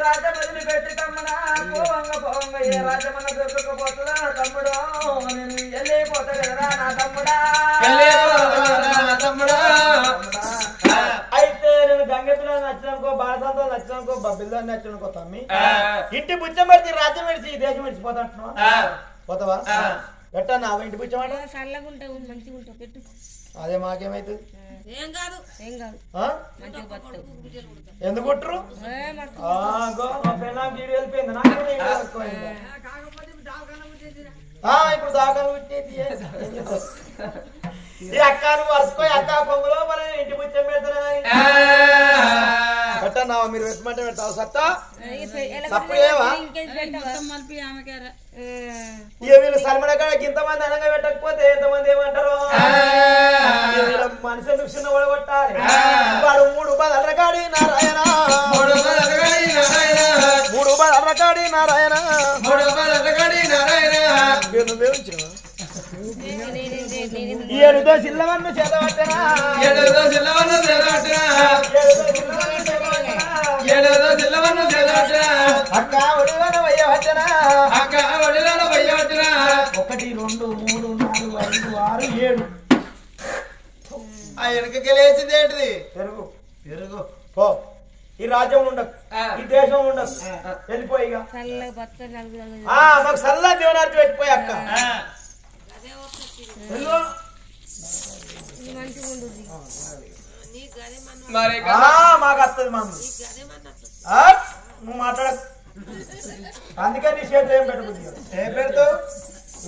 రాజా పెట్టి తమ్ముడా పోవంగ ఏ రాజమన్న దొరకకపోతుందా తమ్ముడు నేను వెళ్ళిపోతా కదరా నా తమ్ముడా అయితే నేను గంగెత్తులో నచ్చిననుకో బాలసంతో నచ్చిననుకో బబ్బిల్దాన్ని నచ్చిననుకో తమ్మి ఇంటి బుచ్చం పెడితే రాజ్యం విడిచి దేశం విడిచిపోతా అంటున్నావా పోతావా పెట్టా నా ఇంటి బుచ్చం అంటే అదే మాకేమైతుంది ఎందుకు కొట్టరు వెళ్ళిపోయింది ఇప్పుడు దాఖలు పెట్టేది ఈ అక్క నువ్వు వరుసుకో అక్క పొంగులో మన ఇంటి బుచ్చం పెడతారా పెట్టన్నా మీరు పెట్టమంటే పెడతావు సత్తా తప్పుడేవా వీళ్ళు సల్మడ కాడకి ఇంతమంది అనగా పెట్టకపోతే ఎంతమంది ఏమంటారు మనిషి దుక్షణ కొట్టాలి వాడు 3 బదర్రకాడి నారాయణ 3 బదర్రకాడి నారాయణ ఏడుతో చిల్లవన్ను చేతబట్టనా అక్క ఒడిలోన వయ్యవచ్చనా 1 2 3 4 5 6 7 ఆ వెనకకి లేచింది ఏంటిది పెరుగు పో ఈ రాజ్యం ఉండదు ఈ దేశం ఉండదు వెళ్ళిపోయి మాకు సల్లా జీవనార్థి పెట్టిపోయి అక్క మాకు వస్తుంది మమ్మీ నువ్వు మాట్లాడ అందుకని నీ చేతిలో ఏం పెట్టబుద్ది ఏం పెడతావు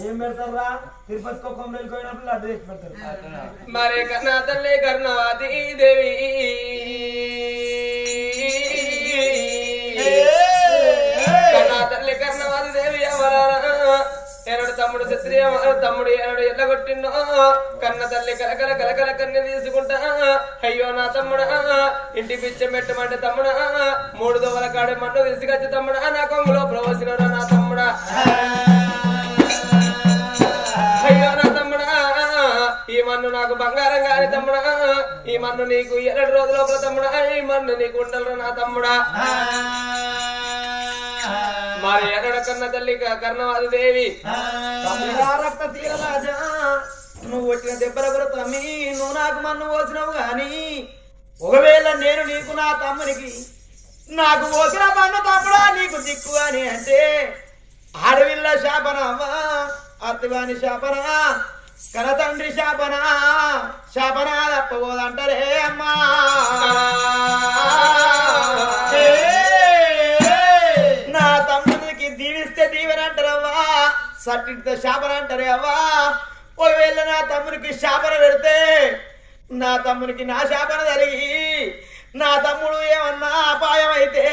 ఏం పెడతారా తిరుపతి కొమ్మలు వెళ్ళిపోయినప్పుడు అడ్డు తెచ్చి పెడతారు మరే కన్నా తల్లి కర్ణవాది దేవి కన్నా తల్లి కర్ణవాది దేవి ఎరడు తమ్ముడు క్షత్రియ తమ్ముడు ఎరడు ఎల్లగొట్టిండో కన్న తల్లి కలకల కలకల కన్ను తీసుకుంటా అయ్యో నా తమ్ముడా ఇంటి పిచ్చం పెట్టమంటే తమ్ముడా 3 దోవల కాడే మన్ను తీసుకొచ్చి తమ్ముడా నా కొంగులో ప్రవసిన నా తమ్ముడా అయ్యో నా తమ్ముడా ఈ మన్ను నాకు బంగారం గాని తమ్ముడా ఈ మన్ను నీకు 2 రోజుల లోపల తమ్ముడా ఈ మన్ను నీకు ఉండలరా నా తమ్ముడా మరి ఎరడ కన్న తల్లి కర్ణవాది దేవి రక్త తీరరాజా నువ్వు వచ్చిన దెబ్బల కూడా తమ్మి నువ్వు నాకు మన్ను పోసినావు గాని ఒకవేళ నేను నీకు నా తమ్మునికి నాకు పోసిన మన్ను తమ్ముడా నీకు దిక్కు అని అంటే ఆడవిల్ల శాపనవ్వా అత్తగాని శాపన కనతండ్రి శాపన తప్పబోదంటారే అమ్మా నా తమ్మునికి దీవిస్తే దీవెనంటారవ్వా సట్టితో శాపన అంటారే అవ్వా ఒకవేళ నా తమ్మునికి శాపన పెడితే నా తమ్మునికి నా శాపన కలిగి నా తమ్ముడు ఏమన్నా అపాయం అయితే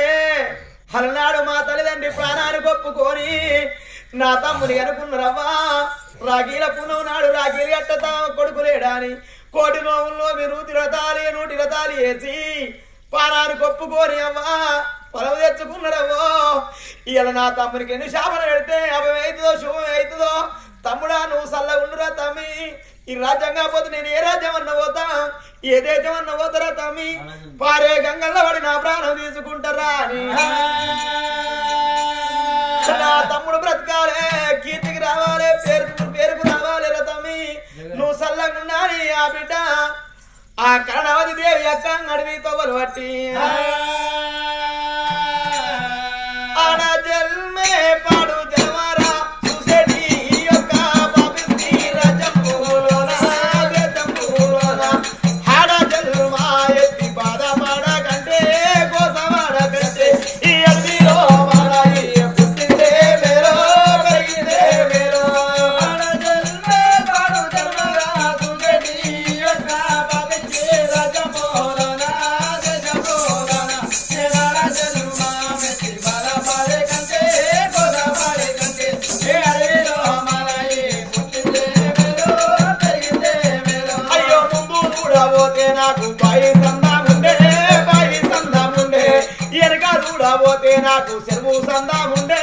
అలనాడు మా తల్లిదండ్రి ప్రాణాన్ని ఒప్పుకొని నా తమ్ముని అనుకున్నారవ్వా రాగీల పునవు నాడు రాగీలు గట్ట కొడుకులేడా అని 1 నోముల్లో మీరు 100 రథాలు వేసి ప్రాణాన్ని ఒప్పుకొని అవ్వా పొలం తెచ్చుకున్నారవ్వో ఇవాళ నా తమ్మునికి ఎన్ని శాపన పెడితే అభయం అవుతుందో శుభం అవుతుందో తమ్ముడా నువ్వు సల్లగుండురా తమ్మి ఈ రాజ్యంగా పోతే నేను ఏ రాజ్యం అన్న పోతా ఏ దేశం అన్న పోతారా తమ్మి పారే గంగల్లో పడి నా ప్రాణం తీసుకుంటారా అని నా తమ్ముడు బ్రతకాలే కీర్తికి రావాలి పేరుకు రావాలి రా తమ్మి నువ్వు సల్లగుండాలి ఆ బిడ్డ ఆ కర్ణవతి దేవి అక్క అడవి తవ్వలు పట్టి ఆడ జన్మే పాడు జన్మరా చూసేటి యొక్క పాపిష్టి రాజ్యంలోన ఆడ జన్మ ఎత్తి బాధపడ కంటే కోసమాడ కంటే ఈ అడవిలో మనకి పుట్టిందే మేలో పెరిగిందే మేలో ఆడ జన్మే పాడు జన్మరా చూసేటి యొక్క పాపిష్టి రాజ్యంలోన నాకు బాయి సందాముండే ఎనక చూడబోతే నాకు చెరువు సందాముండే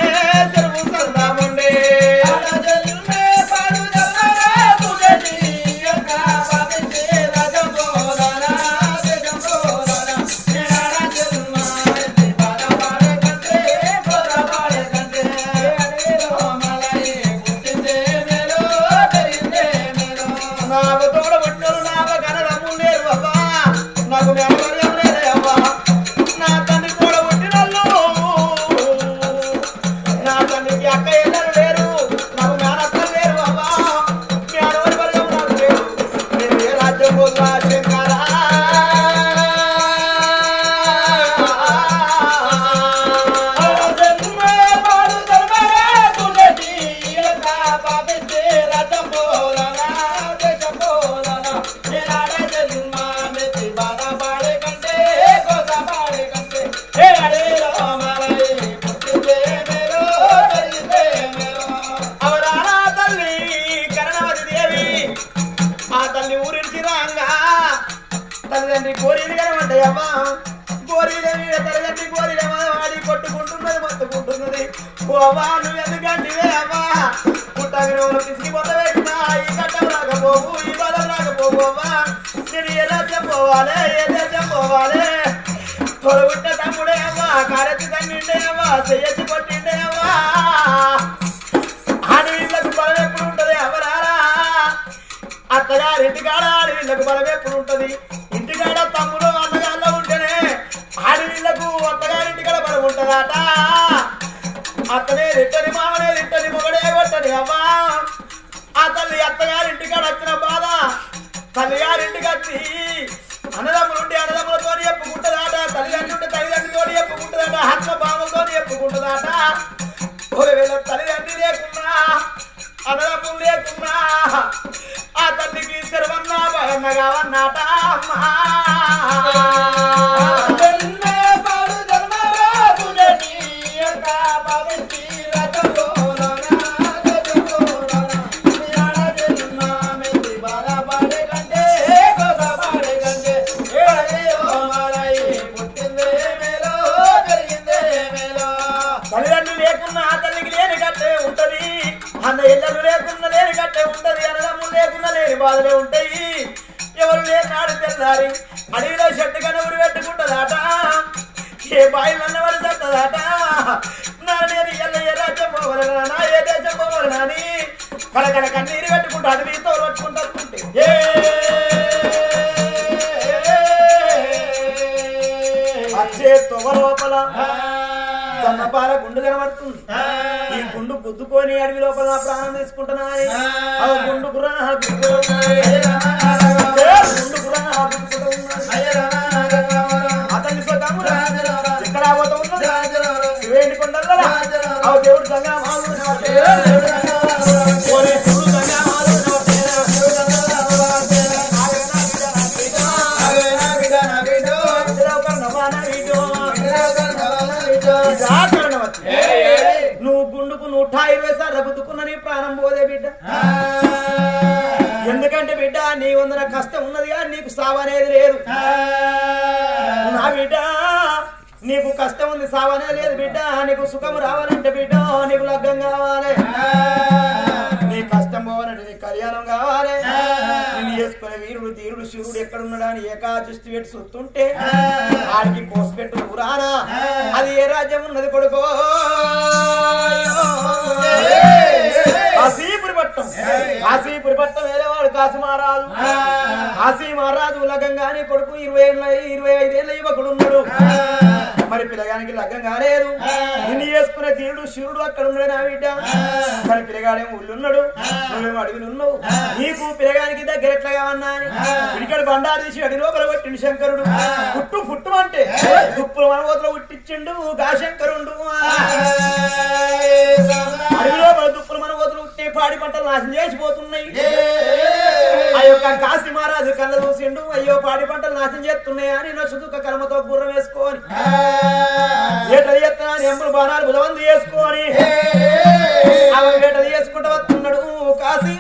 అవ్వ గోరీలే తరగతి గోరీలే వాడి కొట్టుకుంటున్నది మొత్తుకుంటున్నది ఓ అవ్వ నువ్వు ఎందుకంటివే అవ్వ పుట్టగిన పిసిగిపోతవేనా ఈ కట్టం రాకపోవు ఈ బలం రాకపోవు అవ్వ నేను ఏ రాజ్యం పోవాలి ఏ దేశం పోవాలి తొలగుట్ట తమ్ముడే అవ్వ కారెత్తి తమ్మిండే అవ్వ చెయ్యెత్తి కొట్టిండే అవ్వ ఆడవిళ్ళకు బలం ఎప్పుడు ఉంటది అవరారా అత్తగారి ఇంటికాడ ఆడవిళ్ళకు బలం ఎప్పుడు ఉంటది ఇంటికాడ తమ్ముడు అన్నగాళ్ళ ఉంటేనే ఆడవిళ్ళకు అత్తగారింటికాడ బలం ఉంటదట అత్తనే తిట్టని మామనే తిట్టని మొగడే కొట్టని అవ్వా ఆ తల్లి అత్తగారింటికాడ వచ్చిన బాధ తల్లిగారింటికి వచ్చి అన్నదమ్ములుంటే అన్నదమ్ములతో చెప్పుకుంటుందట తల్లిదండ్రులు ఉంటే తల్లిదండ్రులతో చెప్పుకుంటుందట హత్మ భావంతో చెప్పుకుంటుందట ఒకవేళ తల్లిదండ్రి లేకున్నా అన్నదమ్ములు లేకున్నా ఆ తల్లికి శరవన్నా భయన్నగా అన్నాట తల్లిదండ్రులు లేకున్నా ఆ తల్లికి లేని కట్టే ఉంటది అన్న ఇళ్ళలు లేకున్నా లేని కట్టే ఉంటది అన్నదమ్ములు లేకున్నా లేని బాధలే ఉంటాయి ఎవరు లేనాడు తెల్లారి అడవిలో చెట్టు కన్నా ఉరి పెట్టుకుంటదాట ఏ బాయిలు అన్నవాడు చట్టదాట నా నేను ఎల్ల ఏ రాజ్యం పోవలనా నా ఏ దేశం పోవలనా అని కడకడ కన్నీరు పెట్టుకుంటా అడవితో పట్టుకుంటా వచ్చే తొగ లోపల కన్నపాల గుండు కనబడుతుంది ఈ గుండు గుద్దుకొని అడవి లోపల ప్రాణం తీసుకుంటున్నా గుండు గుర్రా అతని ఇక్కడ పోతా ఉన్నది శివేంటి కొండల్లో దేవుడు సంగా నువ్వు గుండుకు 120 సార్లు గుద్దుకున్న నీ ప్రాణం పోదే బిడ్డ ఎందుకంటే బిడ్డ నీ వందన కష్టం ఉన్నది కానీ నీకు సావనేది లేదు నా బిడ్డ నీకు కష్టం ఉంది సావనేది లేదు బిడ్డ నీకు సుఖం రావాలంటే బిడ్డ నీకు లగ్గం కావాలి నీ కష్టం పోవాలంటే నీ కళ్యాణం కావాలి నిన్ను చేసుకునే వీరుడు తీరుడు శివుడు ఎక్కడున్నాడా అని ఏకాదృష్టి పెట్టి చూస్తుంటే ఆడికి కోసిపెట్టు పురాణా అది ఏ రాజ్యం ఉన్నది కొడుకో కాశీపురి పట్టం వేరేవాడు కాశీ మహారాజు లగ్గం గాని కొడుకు 25 ఏళ్ళ యువకుడు ఉన్నాడు మరి పిల్లగానికి లగ్గం కాలేదు నిన్ను చేసుకునే తీరుడు శివుడు అక్కడ ఉన్నాడు నా బిడ్డ మరి పిల్లగాడేమో ఊళ్ళున్నాడు నువ్వేమో అడవిలు ఉన్నావు నీకు పిల్లగానికి దగ్గర ఎట్లా కావన్నా ఇక్కడ బండారు తీసి అడి లోపల కొట్టిండు శంకరుడు పుట్టు అంటే దుప్పులు మనవోతలో ఉట్టించిండు గాశంకరుడు అడవి లోపల దుప్పులు మనవోతలు ఉట్టి పాడి పంటలు నాశనం చేసిపోతున్నాయి ఆ యొక్క కాశీ మహారాజు కళ్ళ చూసిండు అయ్యో పాడి పంటలు నాశనం చేస్తున్నాయి అని నొచ్చుదుక కర్మతో గుర్రం వేసుకొని ఏటలు ఎత్తనా ఎంపులు బాణాలు బుధవంతి చేసుకొని వేటలు చేసుకుంటా